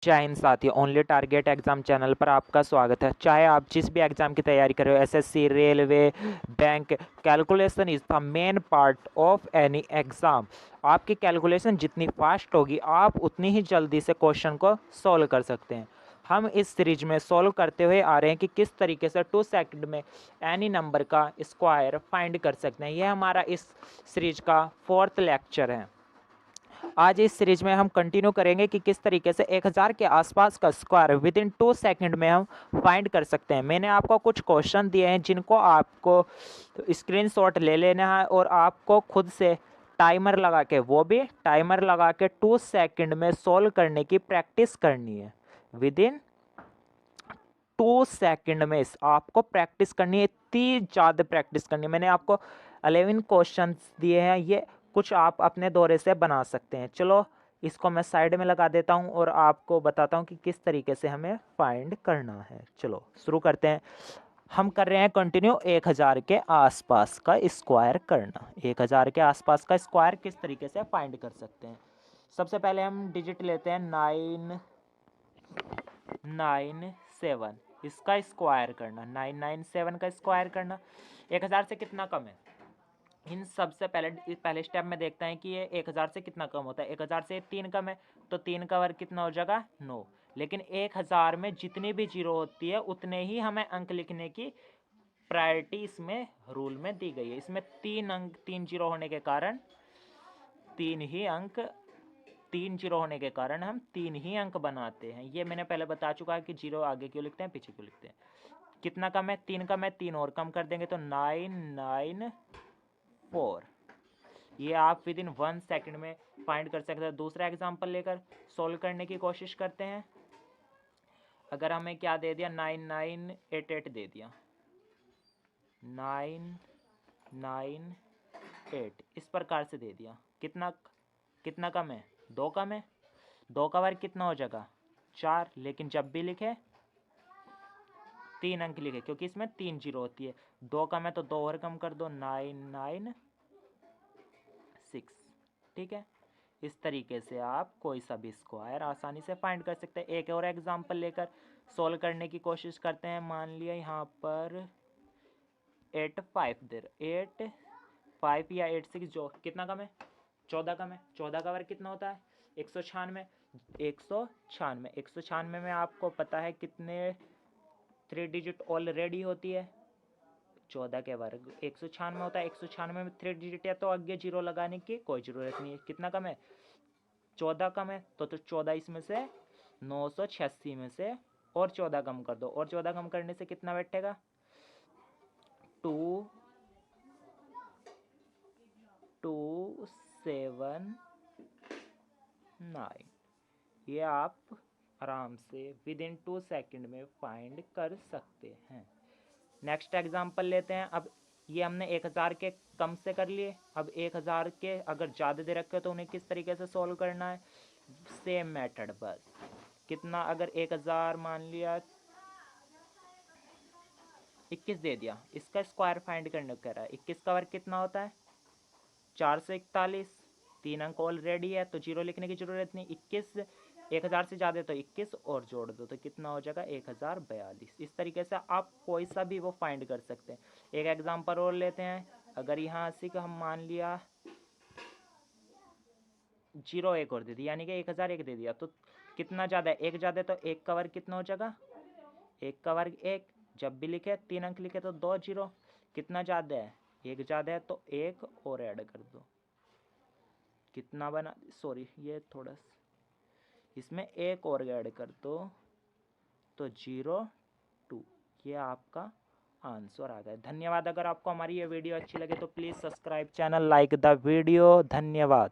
जय हिंद साथियों, only target exam channel पर आपका स्वागत है। चाहे आप जिस भी एग्जाम की तैयारी कर रहे हो, SSC, railway, bank, calculation is the main part of any exam. आपकी कैलकुलेशन जितनी फास्ट होगी, आप उतनी ही जल्दी से क्वेश्चन को सॉल्व कर सकते हैं। हम इस सीरीज में सॉल्व करते हुए आ रहे हैं कि किस तरीके से 2 सेकंड में एनी नंबर का स्क्वायर फाइंड कर सकते हैं। यह हमारा इस सीरीज का 4th लेक्चर है। आज इस सीरीज में हम कंटिन्यू करेंगे कि किस तरीके से 1000 के आसपास का स्क्वायर विद इन 2 सेकंड में हम फाइंड कर सकते हैं। मैंने आपको कुछ क्वेश्चन दिए हैं जिनको आपको स्क्रीनशॉट ले लेना है और आपको खुद से टाइमर लगा के, वो भी टाइमर लगा के 2 सेकंड में सॉल्व करने की प्रैक्टिस करनी है। विद इन 2 सेकंड में आपको प्रैक्टिस करनी है, इतनी ज़्यादा प्रैक्टिस करनी है। मैंने आपको 11 क्वेश्चंस दिए हैं, ये कुछ आप अपने दौरे से बना सकते हैं। चलो इसको मैं साइड में लगा देता हूं और आपको बताता हूं कि किस तरीके से हमें फाइंड करना है। चलो शुरू करते हैं। हम कर रहे हैं कंटिन्यू 1000 के आसपास का स्क्वायर करना। 1000 के आसपास का स्क्वायर किस तरीके से फाइंड कर सकते हैं। सबसे पहले हम डिजिट लेते हैं 997, इसका स्क्वायर करना। 997 का स्क्वायर करना। 1000 से कितना कम है, इन सबसे पहले स्टेप में देखते हैं कि ये 1000 से कितना कम होता है। 1000 से 3 कम है तो 3 का वर्ग कितना हो जाएगा, 9। लेकिन 1000 में जितनी भी जीरो होती है उतने ही हमें अंक लिखने की प्रायोरिटी इसमें रूल में दी गई है। इसमें 3 जीरो होने के कारण 3 जीरो होने के कारण हम 3 ही अंक बनाते हैं। ये मैंने पहले बता चुका है कि जीरो आगे क्यों लिखते हैं, पीछे क्यों लिखते हैं। कितना कम है, 3 कम है, 3 और कम कर देंगे तो 994। ये आप विद इन 1 सेकंड में फाइंड कर सकते हैं। दूसरा एग्जांपल लेकर सॉल्व करने की कोशिश करते हैं। अगर हमें क्या दे दिया, 9988 दे दिया, 998 इस प्रकार से दे दिया। कितना कम है, 2 कम है। 2 का वर्ग कितना हो जाएगा, 4। लेकिन जब भी लिखे 3 अंक लिखे, क्योंकि इसमें 3 जीरो होती है। 2 कम है तो 2 और कम कर दो, 996। ठीक है, इस तरीके से आप कोई सा भी स्क्वायर आसानी से फाइंड कर सकते हैं। एक और एग्जांपल लेकर सॉल्व करने की कोशिश करते हैं। मान लिया यहाँ पर 85 या 86, जो कितना कम है, 14 कम है। 14 का वर्ग कितना होता है, 196। 196 में आपको पता है कितने 3 डिजिट ऑलरेडी होती है। 14 के वर्ग 196 होता है। 196 में 3 डिजिट है तो आगे जीरो लगाने की कोई ज़रूरत नहीं है। कितना कम है, 14 कम है तो 14 इसमें से 986 में से और 14 कम कर दो, और 14 कम करने से कितना बैठेगा, 2279। ये आप आराम से विद इन 2 सेकंड में फाइंड कर सकते हैं। नेक्स्ट एग्जांपल लेते हैं। अब ये हमने 1000 के कम से कर लिए। अब 1000 के अगर ज़्यादा दे रखे तो उन्हें किस तरीके से सॉल्व करना है, सेम मेथड। बस कितना, अगर 1000 मान लिया 21 दे दिया, इसका स्क्वायर फाइंड करने को कह रहा है। 21 का वर्ग कितना होता है, 441। 3 अंक ऑलरेडी है तो जीरो लिखने की जरूरत नहीं। 21 1000 से ज़्यादा तो 21 और जोड़ दो तो कितना हो जाएगा, 1042। इस तरीके से आप कोई सा भी वो फाइंड कर सकते हैं। एक एग्जांपल और लेते हैं। अगर यहाँ से हम मान लिया 0 1 और दे दिया, यानी कि 1001 दे दिया, तो कितना ज़्यादा है, 1 ज़्यादा है तो 1 का वर्ग कितना हो जाएगा, 1 का वर्ग 1। जब भी लिखे 3 अंक लिखे तो 2 जीरो। कितना ज़्यादा है, 1 ज़्यादा है तो 1 और ऐड कर दो। कितना बना, सॉरी ये थोड़ा इसमें 1 और ऐड कर दो तो 02। ये आपका आंसर आ गया। धन्यवाद। अगर आपको हमारी ये वीडियो अच्छी लगे तो please subscribe channel, like the video. धन्यवाद।